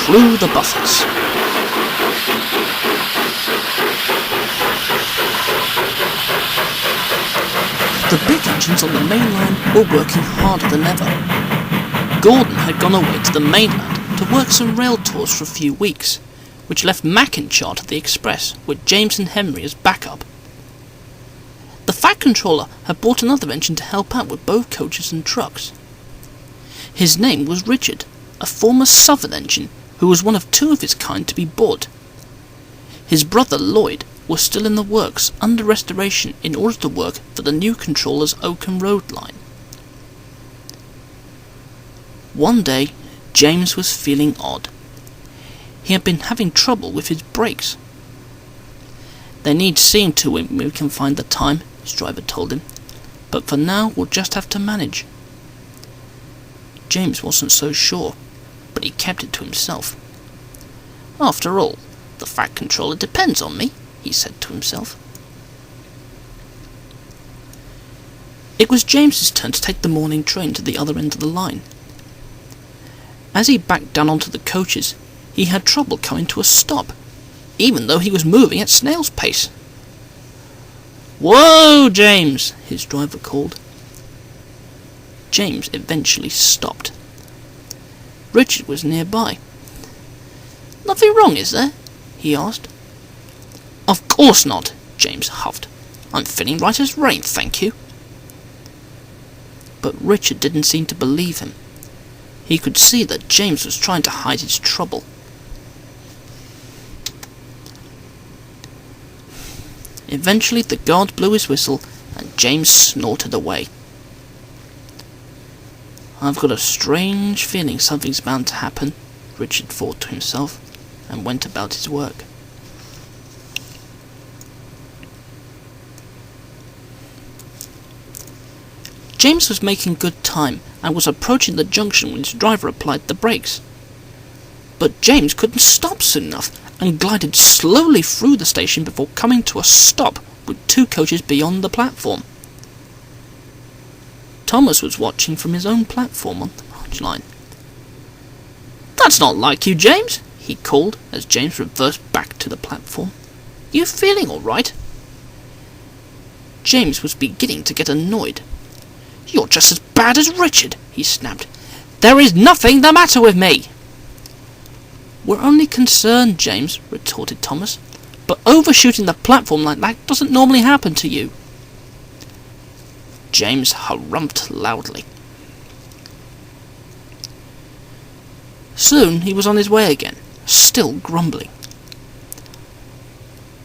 through the buffers. The big engines on the main line were working harder than ever. Gordon had gone away to the mainland to work some rail tours for a few weeks, which left Mac in charge of the express with James and Henry as backup. The Fat Controller had bought another engine to help out with both coaches and trucks. His name was Richard, a former Southern engine who was one of two of his kind to be bought. His brother Lloyd was still in the works under restoration in order to work for the new controller's Oakham Road line. One day, James was feeling odd. He had been having trouble with his brakes. "They need seeing to when we can find the time," his driver told him, "but for now we'll just have to manage." James wasn't so sure, but he kept it to himself. "After all, the Fat Controller depends on me," he said to himself. It was James's turn to take the morning train to the other end of the line. As he backed down onto the coaches, he had trouble coming to a stop, even though he was moving at snail's pace. "Whoa, James!" his driver called. James eventually stopped. Richard was nearby. "Nothing wrong, is there?" he asked. "Of course not," James huffed. "I'm feeling right as rain, thank you." But Richard didn't seem to believe him. He could see that James was trying to hide his trouble. Eventually the guard blew his whistle and James snorted away. "I've got a strange feeling something's bound to happen," Richard thought to himself, and went about his work. James was making good time and was approaching the junction when his driver applied the brakes. But James couldn't stop soon enough and glided slowly through the station before coming to a stop with two coaches beyond the platform. Thomas was watching from his own platform on the branch line. "That's not like you, James," he called as James reversed back to the platform. "You feeling all right?" James was beginning to get annoyed. "You're just as bad as Richard," he snapped. "There is nothing the matter with me." "We're only concerned, James," retorted Thomas, "but overshooting the platform like that doesn't normally happen to you." James harumphed loudly. Soon he was on his way again, still grumbling.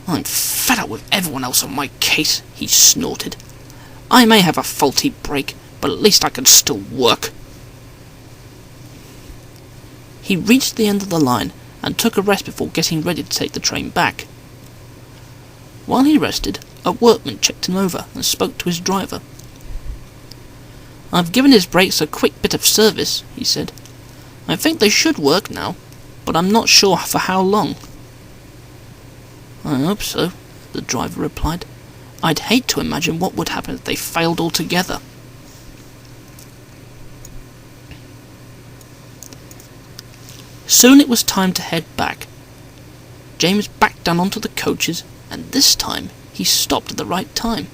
"I'm fed up with everyone else on my case," he snorted. "I may have a faulty brake, but at least I can still work." He reached the end of the line and took a rest before getting ready to take the train back. While he rested, a workman checked him over and spoke to his driver. "I've given his brakes a quick bit of service," he said. "I think they should work now, but I'm not sure for how long." "I hope so," the driver replied. "I'd hate to imagine what would happen if they failed altogether." Soon it was time to head back. James backed down onto the coaches, and this time he stopped at the right time.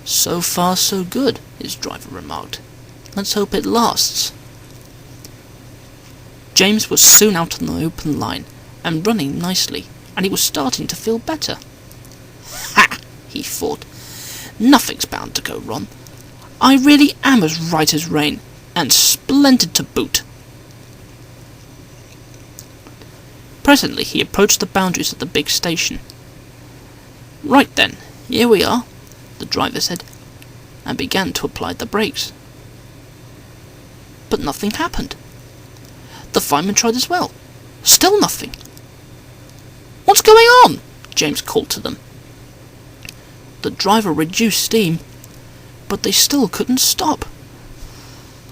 "So far so good," his driver remarked. "Let's hope it lasts." James was soon out on the open line and running nicely, and he was starting to feel better. "Ha!" he thought. "Nothing's bound to go wrong. I really am as right as rain, and splendid to boot." Presently he approached the boundaries of the big station. "Right then, here we are," the driver said, and began to apply the brakes. But nothing happened. The fireman tried as well. Still nothing. "What's going on?" James called to them. The driver reduced steam, but they still couldn't stop.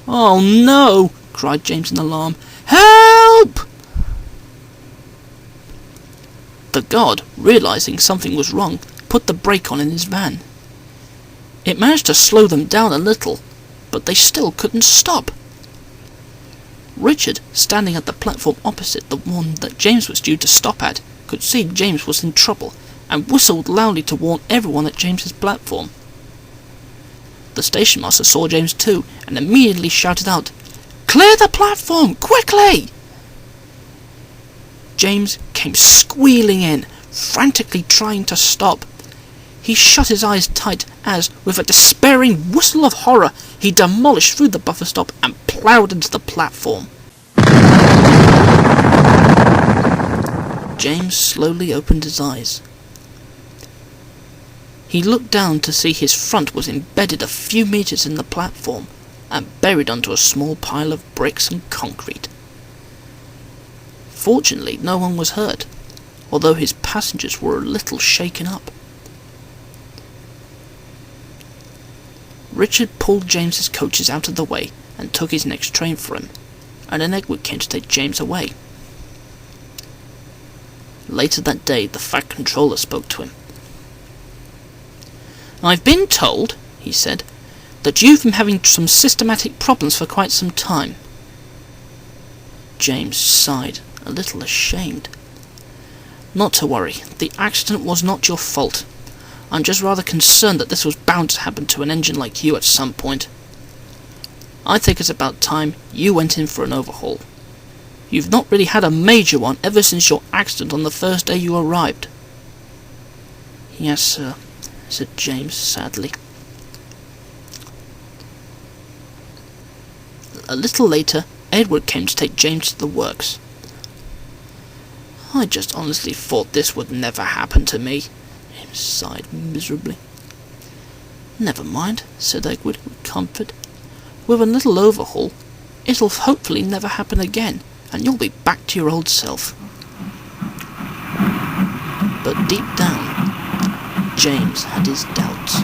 "Oh no!" cried James in alarm. "Help!" The guard, realizing something was wrong, put the brake on in his van. It managed to slow them down a little, but they still couldn't stop. Richard, standing at the platform opposite the one that James was due to stop at, could see James was in trouble, and whistled loudly to warn everyone at James's platform. The station master saw James too, and immediately shouted out, "Clear the platform, quickly!" James came squealing in, frantically trying to stop. He shut his eyes tight as, with a despairing whistle of horror, he demolished through the buffer stop and ploughed into the platform. James slowly opened his eyes. He looked down to see his front was embedded a few meters in the platform and buried under a small pile of bricks and concrete. Fortunately, no one was hurt, although his passengers were a little shaken up. Richard pulled James's coaches out of the way and took his next train for him, and then Edward came to take James away. Later that day, the Fat Controller spoke to him. "I've been told," he said, "that you've been having some systematic problems for quite some time." James sighed, a little ashamed. "Not to worry, the accident was not your fault. I'm just rather concerned that this was bound to happen to an engine like you at some point. I think it's about time you went in for an overhaul. You've not really had a major one ever since your accident on the first day you arrived." "Yes, sir," said James sadly. A little later, Edward came to take James to the works. "I just honestly thought this would never happen to me," he sighed miserably. "Never mind," said Edward with comfort. "With a little overhaul, it'll hopefully never happen again, and you'll be back to your old self." But deep down, James had his doubts.